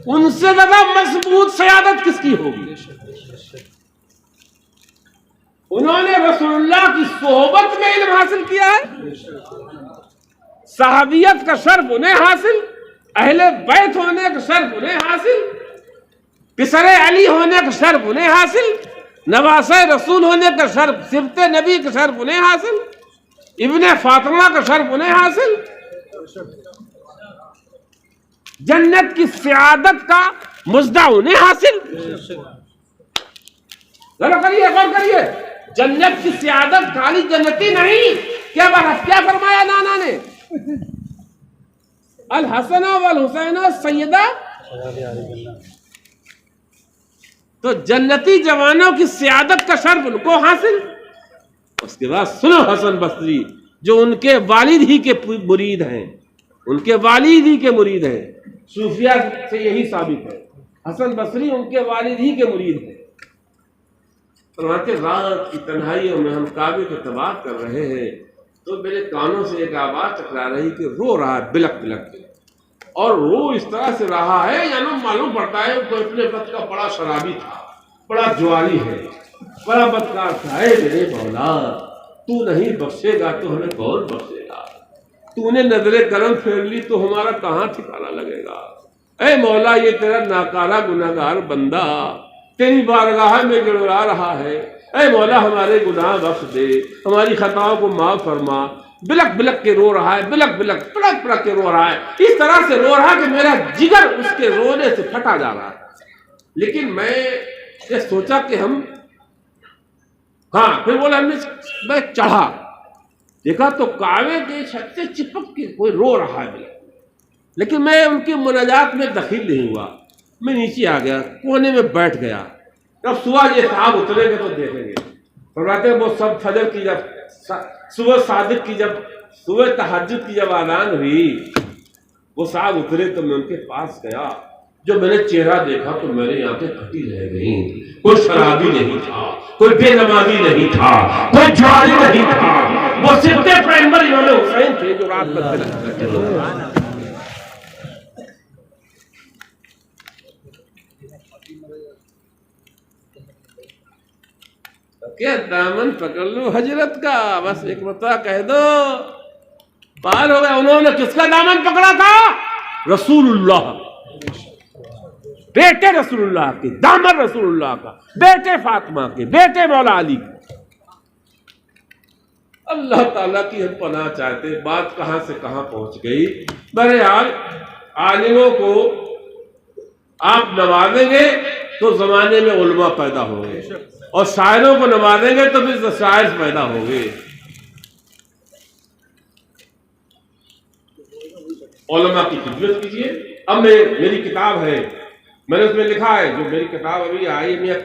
ان سے زیادہ مضبوط سیادت کس کی ہوگی؟ انہوں نے رسول اللہ کی صحبت میں علم حاصل کیا ہے. صحابیت کا شرف انہیں حاصل، اہل بیت ہونے کا شرف انہیں حاصل، پسر علی ہونے کا شرف انہیں حاصل، نواسہ رسول ہونے کا شرف، صفت نبی کا شرف انہیں حاصل، ابن فاطمہ کا شرف انہیں حاصل، جنت کی سعادت کا مژدہ انہیں حاصل. غور کریے، جنت کی سعادت خالی جنتی نہیں. کیا فرمایا نانا نے؟ الحسن والحسین سیدہ. تو جنتی جوانوں کی سعادت کا شرف ان کو حاصل. اس کے بعد سنو حسن بصری جو ان کے والد ہی کے مرید ہیں، ان کے والد ہی کے مرید ہیں. صوفیہ سے یہی ثابت ہے، حسن بصری ان کے والد ہی کے مرید ہیں. فرماتے رات کی تنہائیوں میں ہم کعبے کے طواف کر رہے ہیں تو میرے کانوں سے ایک آواز ٹکرا رہی کہ رو رہا ہے بلک بلک کے، اور رو اس طرح سے رہا ہے یعنی معلوم پڑتا ہے وہ اپنے وقت کا بڑا شرابی تھا، بڑا جوالی ہے، بڑا بدکار تھا. اے میرے مولا، تو نہیں بخشے گا تو ہمیں کون بخشے گا؟ تو نے نظر کرم پھیر لی تو ہمارا کہاں ٹھکانا لگے گا؟ اے مولا یہ تیرا ناکارہ گناہگار بندہ تیری بارگاہ میں گڑگڑا رہا ہے، اے مولا ہمارے گناہ بخش دے، ہماری خطاؤں کو معاف فرما۔ بلک بلک کے رو رہا ہے، بلک بلک پڑک پڑک کے رو رہا ہے، اس طرح سے رو رہا ہے کہ میرا جگر اس کے رونے سے پھٹا جا رہا ہے۔ لیکن میں یہ سوچا کہ پھر بولا میں چڑھا، دیکھا تو کعبے کے چھت سے چپک کے کوئی رو رہا ہے بلک، لیکن میں ان کی مناجات میں دخیل نہیں ہوا، میں نیچے آ گیا، کونے میں بیٹھ گیا۔ جب صبح یہ صاحب اتریں گے تو دیکھیں گے، فرماتے ہیں وہ سب فجر کی جب صبح صادق کی جب صبح تہجد کی جب اذان ہوئی وہ صاحب اترے تو میں ان کے پاس گیا، جو میں نے چہرہ دیکھا تو میری آنکھیں پھٹی رہ گئیں۔ کوئی شرابی نہیں تھا، کوئی بے نمازی نہیں تھا، کوئی جواری نہیں تھا، وہ صرف پیغمبر امام حسین تھے جو رات میں تھے۔ کیا دامن پکڑ لو حجرت کا، بس ایک مرتبہ کہہ دو پار ہو گیا۔ انہوں نے کس کا دامن پکڑا تھا؟ رسول اللہ، بیٹے رسول اللہ کے، دامن رسول اللہ کا، بیٹے فاطمہ کے، بیٹے مولا علی کے۔ اللہ تعالیٰ کی ہم پناہ چاہتے، بات کہاں سے کہاں پہنچ گئی۔ بہرحال عالموں کو آپ نوازیں گے تو زمانے میں علماء پیدا ہوں گے، اور شاعروں کو نوازیں گے تو پھر شاعر پیدا ہوں گے۔ علماء کی خدمت کیجیے۔ اب میری کتاب ہے، میں نے اس میں لکھا ہے، جو میری کتاب ابھی آئی ہے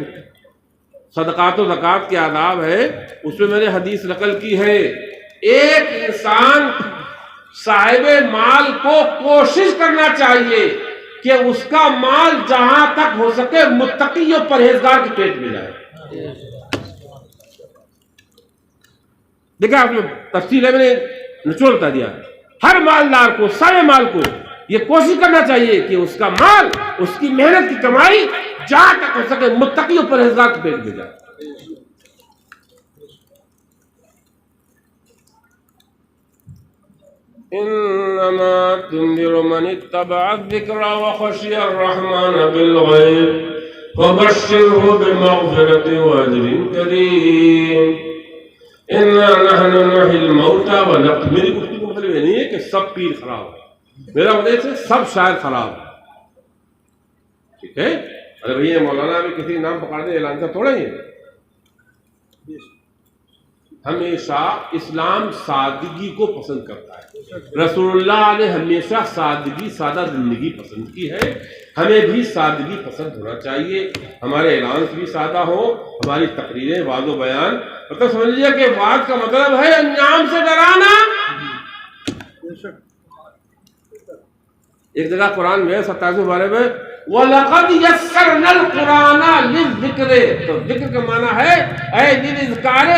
صدقات و زکوٰۃ کے آداب ہے، اس میں نے حدیث نقل کی ہے، ایک انسان صاحب مال کو کوشش کرنا چاہیے کہ اس کا مال جہاں تک ہو سکے متقی اور پرہیزگار کے پیٹ میں جائے۔ دیکھا آپ نے تفصیل ہے، میں نے نچوڑ بتا دیا۔ ہر مالدار کو، سارے مال کو یہ کوشش کرنا چاہیے کہ اس کا مال، اس کی محنت کی کمائی جہاں تک ہو سکے متقی اور پرہیزگار کے پیٹ میں جائے۔ انما تنذر من اتبع الذکر وخشی الرحمن بالغیب فبشره بمغفرۃ واجر کریم۔ انا نحن نحیی الموتى ونکتب، میری گفتگو کا مطلب یہ نہیں ہے کہ سب پیر خراب ہے، میرا مطلب سے سب شاعر خراب ہے، ٹھیک ہے؟ ارے بھئی مولانا بھی کسی نام پکڑ دے اعلان سے تھوڑا ہی ہے۔ ہمیشہ اسلام سادگی کو پسند کرتا ہے، رسول اللہ نے ہمیشہ سادگی، سادہ زندگی پسند کی ہے، ہمیں بھی سادگی پسند ہونا چاہیے۔ ہمارے اعلان بھی سادہ ہوں، ہماری تقریریں، وعظ و بیان، مطلب سمجھ لیجیے کہ وعظ کا مطلب ہے انجام سے ڈرانا۔ ایک جگہ قرآن میں 27 بارے میں وَلَقَدْ يَسَّرْنَا الْقُرْآنَ لِلذِّكْرِ، تو ذکر کا معنی ہے اے لِلْإِذْكَارِ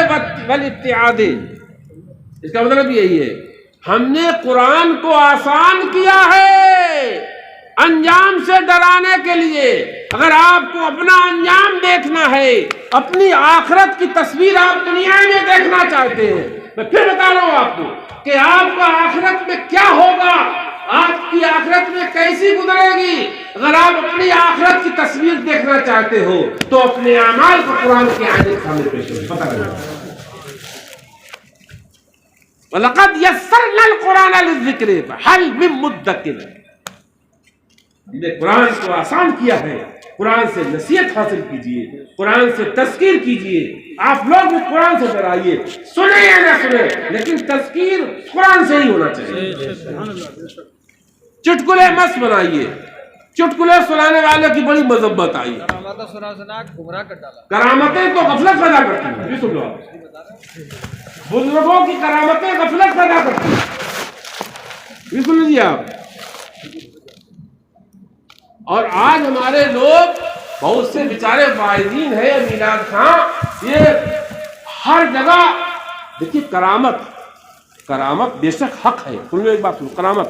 وَالِاتِّعَادِ، اس کا مطلب یہی ہے ہم نے قرآن کو آسان کیا ہے انجام سے ڈرانے کے لیے۔ اگر آپ کو اپنا انجام دیکھنا ہے، اپنی آخرت کی تصویر آپ دنیا میں دیکھنا چاہتے ہیں، میں پھر بتا رہا ہوں آپ کو کہ آپ کا آخرت میں کیا ہوگا، آپ کی آخرت میں کیسی گزرے گی۔ اگر آپ اپنی آخرت کی تصویر دیکھنا چاہتے ہو تو اپنے اعمال کو قرآن کے آیت کے سامنے پیش کرو، پتہ لگے گا۔ وَلَقَدْ يَسَّرْنَا الْقُرْآنَ لِلذِّكْرِ فَهَلْ مِن مُدَّكِرٍ، ہم نے قرآن کو آسان کیا ہے، قرآن سے نصیحت حاصل کیجئے، قرآن سے تذکیر کیجئے، آپ لوگ بھی قرآن سے ڈرائیے، سنیں یا نہ سنیں لیکن تذکیر قرآن سے ہی ہونا چاہیے۔ چٹکلے مت بنائیے، چٹکلے سنانے والے کی بڑی مذمت آئی، کرامتیں سنا سنا گمراہ کر ڈالا، کرامتیں تو غفلت پیدا کرتی ہیں، یہ سن لو آپ، بزرگوں کی کرامتیں غفلت پیدا کرتی ہیں، یہ سن لیجیے آپ۔ اور آج ہمارے لوگ بہت سے بیچارے واعظین ہیں، میلاد خان، یہ ہر جگہ دیکھیے کرامت بے شک حق ہے، سن لو ایک بات سنو، کرامت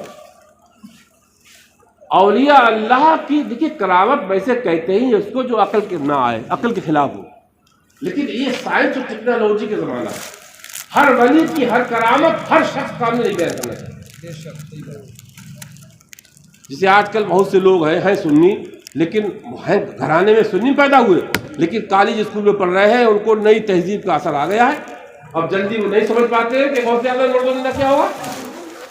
اولیاء اللہ کی، دیکھیے کرامت ویسے کہتے ہی اس کو جو عقل کے نہ آئے، عقل کے خلاف ہو، لیکن یہ سائنس اور ٹیکنالوجی کے زمانہ ہے، ہر ولی کی ہر کرامت ہر شخص سامنے نہیں بیان کرنا چاہیے۔ جسے آج کل بہت سے لوگ ہیں سنی، لیکن ہیں گھرانے میں سنی پیدا ہوئے، لیکن کالج اسکول میں پڑھ رہے ہیں، ان کو نئی تہذیب کا اثر آ گیا ہے، اب جلدی وہ نہیں سمجھ پاتے ہیں کہ غوث اعظم مردہ زندہ کیا ہوگا.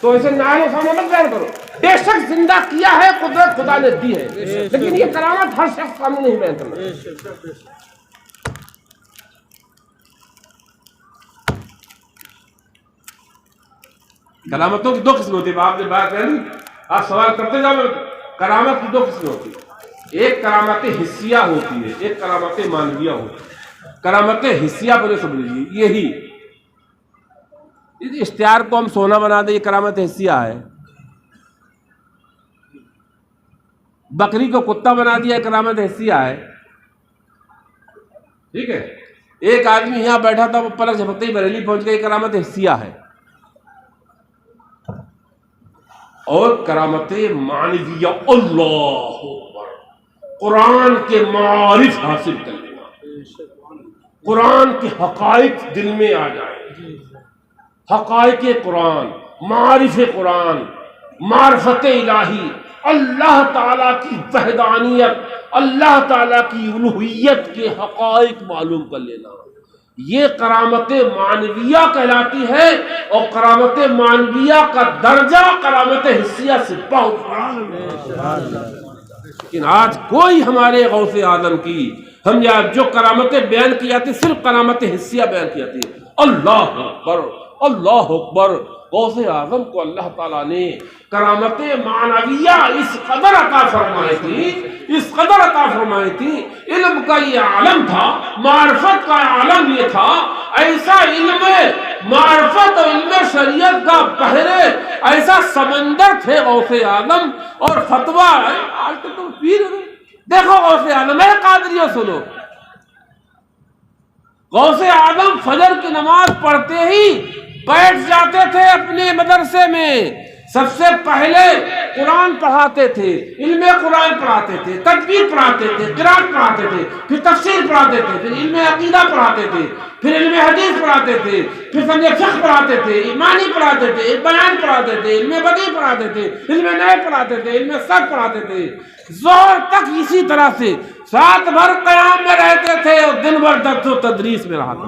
تو اسے نائل و سامنے مت بیان کرو. بے شک زندہ کیا ہے، قدرت خدا نے دی ہے، لیکن یہ کرامت ہر شخص سامنے نہیں بیان کرنا. کرامتوں کی دو قسم ہوتی ہے. آپ نے بات کہی، آپ سوال کرتے جاؤ. کرامت کی دو قسمیں ہوتی ہیں، ایک کرامت حسیہ ہوتی ہے، ایک کرامت معنویہ ہوتی ہے. کرامت حسیہ پہلے سمجھ لیجیے، یہی اشتہار کو ہم سونا بنا دیں، یہ کرامت حسیہ ہے. بکری کو کتا بنا دیا، کرامت حسیہ ہے. ٹھیک ہے. ایک آدمی یہاں بیٹھا تھا، وہ پلک جھپکتے ہی بریلی پہنچ گئی، کرامت حسیہ ہے. اور کرامت معنویہ، اللہ اکبر، قرآن کے معارف حاصل کر لینا، قرآن کے حقائق دل میں آ جائیں، حقائق قرآن، معارف قرآن، معرفت الہی، اللہ تعالیٰ کی وحدانیت، اللہ تعالیٰ کی الوہیت کے حقائق معلوم کر لینا، یہ کرامت معنویہ کہلاتی ہے. اور کرامت معنویہ کا درجہ کرامت حسیہ سے بہت بڑا ہے. لیکن آج کوئی ہمارے غوث اعظم کی ہم جو کرامتیں بیان کی جاتی صرف کرامت حسیہ بیان کی جاتی ہے. اللہ اکبر، اللہ اکبر. غوث اعظم کو اللہ تعالیٰ نے کرامت معنویہ اس قدر عطا فرمائی تھی، اس قدر عطا فرمائی تھی. علم کا یہ عالم تھا، معرفت کا عالم یہ تھا، ایسا علم معرفت اور علم شریعت کا بحر، ایسا سمندر تھے غوث اعظم. اور فتویٰ آج تو تم پیر دیکھو غوث اعظم ہے. قادریوں سنو، غوث اعظم فجر کی نماز پڑھتے ہی بیٹھ جاتے تھے اپنے مدرسے میں. سب سے پہلے قرآن پڑھاتے تھے، علم قرآن پڑھاتے تھے، تدبیر پڑھاتے تھے، قرآن پڑھاتے تھے، پھر تفسیر پڑھاتے تھے، پھر علم عقیدہ پڑھاتے تھے، پھر علم حدیث پڑھاتے تھے، پھر سمجھے فقہ پڑھاتے تھے، ایمانی پڑھاتے تھے، بیان پڑھاتے تھے، علم بدیع پڑھاتے تھے، علم نحو پڑھاتے تھے، علم صرف پڑھاتے تھے. ظہر تک اسی طرح سے رات بھر قیام میں رہتے تھے اور دن بھر درس و تدریس میں رہتے.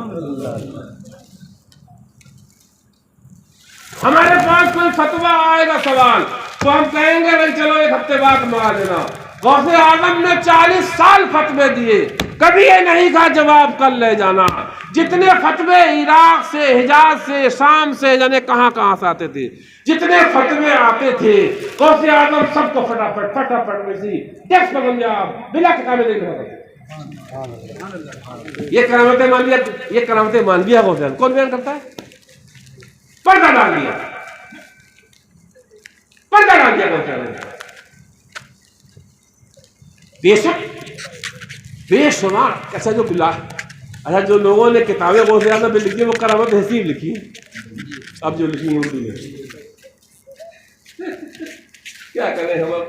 ہمارے پاس کوئی فتویٰ آئے گا سوال تو ہم کہیں گے بھائی چلو ایک ہفتے بعد منگا دینا. غوث اعظم نے 40 سال فتوے دیے، کبھی یہ نہیں کہا جواب کل لے جانا. جتنے فتوے عراق سے، حجاز سے، شام سے، جانے کہاں کہاں سے آتے تھے، جتنے فتوے آتے تھے غوث اعظم سب کو فٹافٹ میں سی ٹیکسٹ بدل جا بلا کتابیں دیکھ رہا تھا. یہ کرامت معنویہ غوث اعظم کون بیان کرتا ہے؟ پردہ ڈال دیا غوث اعظم. بے شک بے شمار ایسا جو بلا، اچھا جو لوگوں نے کتابیں غوث اعظم پہ لکھی وہ کرامت حسیہ لکھی، اب جو لکھی اردو میں کیا کریں ہم، اب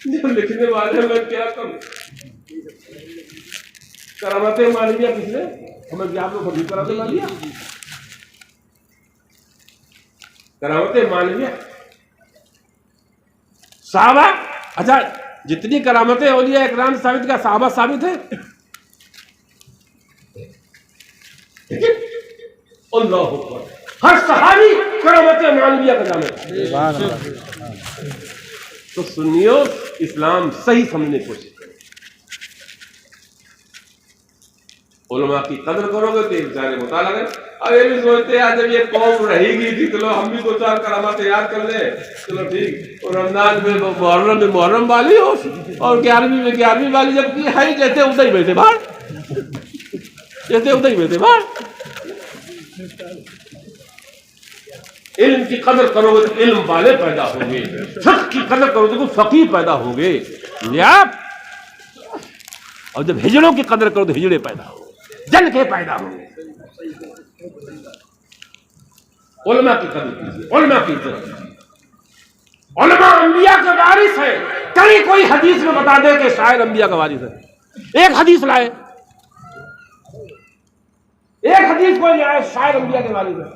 جو لکھنے والے میں کیا کروں. کرامت معنویہ کس نے ہمیں آپ لوگ خود کرامت معنویہ، کرامت معنویہ صحابہ. اچھا جتنی کرامتیں اولیاء اکرام سے ثابت، کیا صحابہ ثابت ہے؟ اللہ اکبر، ہر صحابی کرامت معنویہ کا جامع. تو سنیو، اسلام صحیح سمجھنے کی کوشش کرو، علماء کی قدر کرو گے تو انسان مطالعہ کرے. اب یہ بھی سوچتے ہیں جب یہ قوم رہے گی تھی چلو ہم بھی دو چار کرامات یاد کر لیں، چلو ٹھیک. اور رمضان میں محرم میں محرم والی ہو اور 11ویں میں 11ویں والی، جب کہ ہے جیسے ادھر ہی بیٹھے باہر، جیسے ادھر ہی بیٹھے باہر. علم کی قدر کرو گے تو علم والے پیدا ہوں گے، فقہ کی قدر کرو گے تو فقیہ پیدا ہوں گے. اور جب ہجڑوں کی قدر کرو تو ہجڑے پیدا ہوں گے، جن کے پیدا ہوں گے. علماء کی قدر کیجیے، علماء کی عزت کیجیے. علماء انبیاء کے وارث ہیں. کہیں کوئی حدیث میں بتا دے کہ شاعر انبیاء کا وارث ہے، ایک حدیث لائے، ایک حدیث کوئی لائے شاعر انبیاء کے وارث ہے.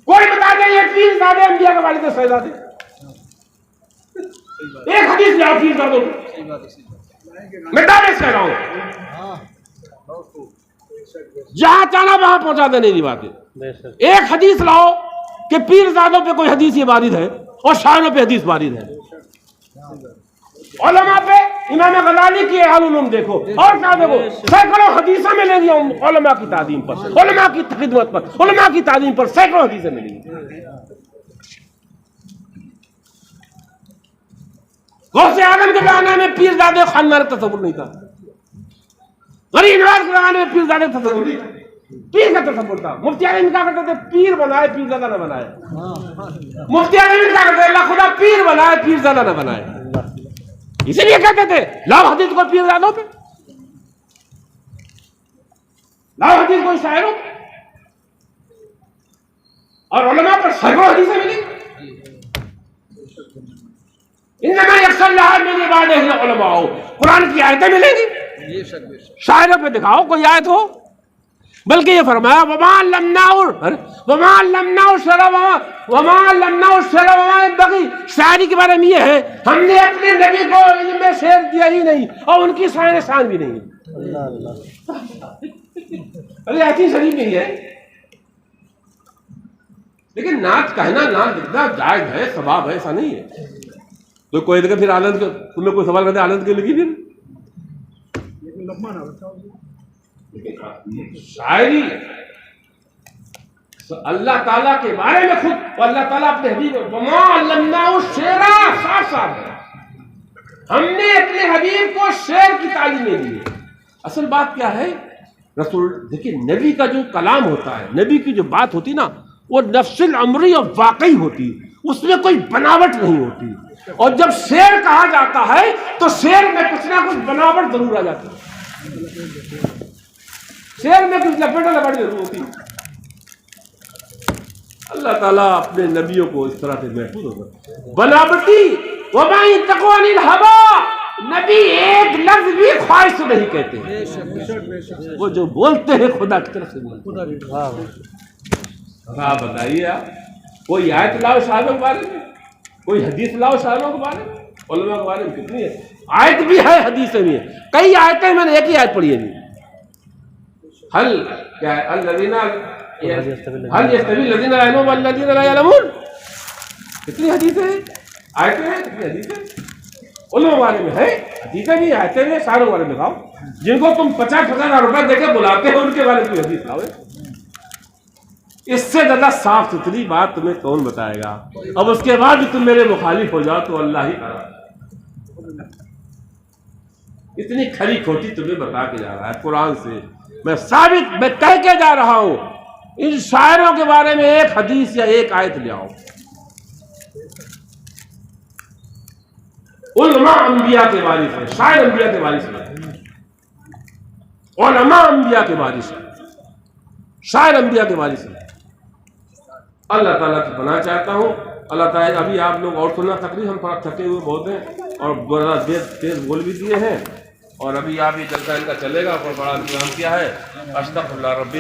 کوئی بتا دے یہ پیر زادے انبیاء کے والد شہزادے، ایک حدیث لے آؤ پیر زادوں کی، میں دعوے سے کہہ رہا ہوں جہاں چاہنا وہاں پہنچا دینے کی بات ہے۔ بے شک ایک حدیث لاؤ کہ پیر زادوں پہ کوئی حدیث یہ وارد ہے اور شاعروں پہ حدیث وارد ہے۔ علماء پہ امام غزالی کی احوال العلوم دیکھو اور کیا دیکھو، سینکڑوں حدیثیں ملیں گی علماء کی تعظیم پر، علماء کی خدمت پر، علماء کی تعظیم پر سینکڑوں حدیثیں ملیں گی۔ غوث اعظم کے زمانے میں پیر زادے خاندان کا تصور نہیں تھا، غریب نواز کے زمانے میں پیر زادے تصور نہیں تھا، پیر کا تصور تھا۔ مفتی اعظم کیا کرتے تھے؟ پیر بنائے پیر زادہ نہ بنائے۔ مفتی اعظم کیا کرتے تھے؟ اللہ خدا پیر بنائے پیر زادہ نہ بنائے، اسی لیے کہتے تھے لاؤ حدیث کو پیر زادوں پہ، لاؤ حدیث کو شاعروں پہ، اور علماء پر سینکڑوں حدیثیں ملیں۔ انما یخشی اللہ من عبادہ العلماء، قرآن کی آیتیں ملیں گی، شاعروں پہ دکھاؤ کوئی آیت ہو۔ بلکہ یہ فرمایا وما علمناه الشعر وما ينبغي، شاعری کے بارے میں یہ ہے ہم نے اپنے نبی کو علم میں شعر دیا ہی نہیں اور ان کی شان بھی نہیں۔ اللہ اللہ ارے ایسی شریف نہیں ہے، لیکن نعت کہنا نعت لکھنا جائز ہے، ثواب ہے، ایسا نہیں ہے۔ تو کوئی دیکھے پھر آنند تمہیں کوئی سوال کرتے آنند کے لکھی پھر شاعری اللہ تعالیٰ کے بارے میں خود اللہ تعالیٰ اپنے حبیب وما علمناه الشعر، صاف صاف ہے ہم نے اپنے حبیب کو شعر کی تعلیمیں دی ہے۔ اصل بات کیا ہے رسول، دیکھیں نبی کا جو کلام ہوتا ہے، نبی کی جو بات ہوتی نا وہ نفس الامری اور واقعی ہوتی، اس میں کوئی بناوٹ نہیں ہوتی۔ اور جب شعر کہا جاتا ہے تو شعر میں کچھ نہ کچھ بناوٹ ضرور آ جاتی ہے، شعر میں کچھ لپٹ ضرور ہوتی ہے۔ اللہ تعالیٰ اپنے نبیوں کو اس طرح سے محفوظ ہوگا بناوٹی وما ينطق عن الهوى، نبی ایک لفظ بھی خواہش سے نہیں کہتے ہیں، وہ جو بولتے ہیں خدا کی طرف سے بولتے ہیں۔ آپ بتائیے، آپ کوئی آیت لاؤ شاعروں کے بارے میں، کوئی حدیث لاؤ شاعروں کے بارے میں، علماء کے بارے میں کتنی ہے، آیت بھی ہے حدیثیں بھی ہیں، کئی آیتیں میں نے ایک ہی آیت پڑھی ہے۔ حل کیا ہے الذین حل یستوی الذین یعلمون والذین لا یعلمون، کتنی حدیثیں ہیں، آیتیں ہیں، کتنی حدیثیں علماء کے بارے میں ہے، حدیثیں بھی آیتیں بھی شاعروں کے بارے میں لاؤ، جن کو تم 50,000 روپے دے کے بلاتے ہو ان کے بارے میں کوئی حدیث لاؤ۔ اس سے زیادہ صاف ستھری بات تمہیں کون بتائے گا؟ اب اس کے بعد تم میرے مخالف ہو جاؤ تو اللہ ہی کرا، اتنی کھری کھوٹی تمہیں بتا کے جا رہا ہے قرآن سے، میں ثابت میں کہہ کے جا رہا ہوں ان شاعروں کے بارے میں ایک حدیث یا ایک آیت لے آؤ۔ علماء انبیاء کے وارث ہیں، شاعر انبیاء کے وارث ہیں، علماء انبیاء کے وارث ہیں، شاعر انبیاء کے وارث ہیں۔ اللہ تعالیٰ کی پناہ چاہتا ہوں، اللہ تعالیٰ ابھی آپ لوگ اور سننا تقریر، ہم تھوڑا تھکے ہوئے بہت ہیں اور بڑا تیز بول بھی دیے ہیں، اور ابھی آپ یہ جلسہ ان کا چلے گا اور بڑا انتظام کیا ہے۔ استغفر اللہ ربی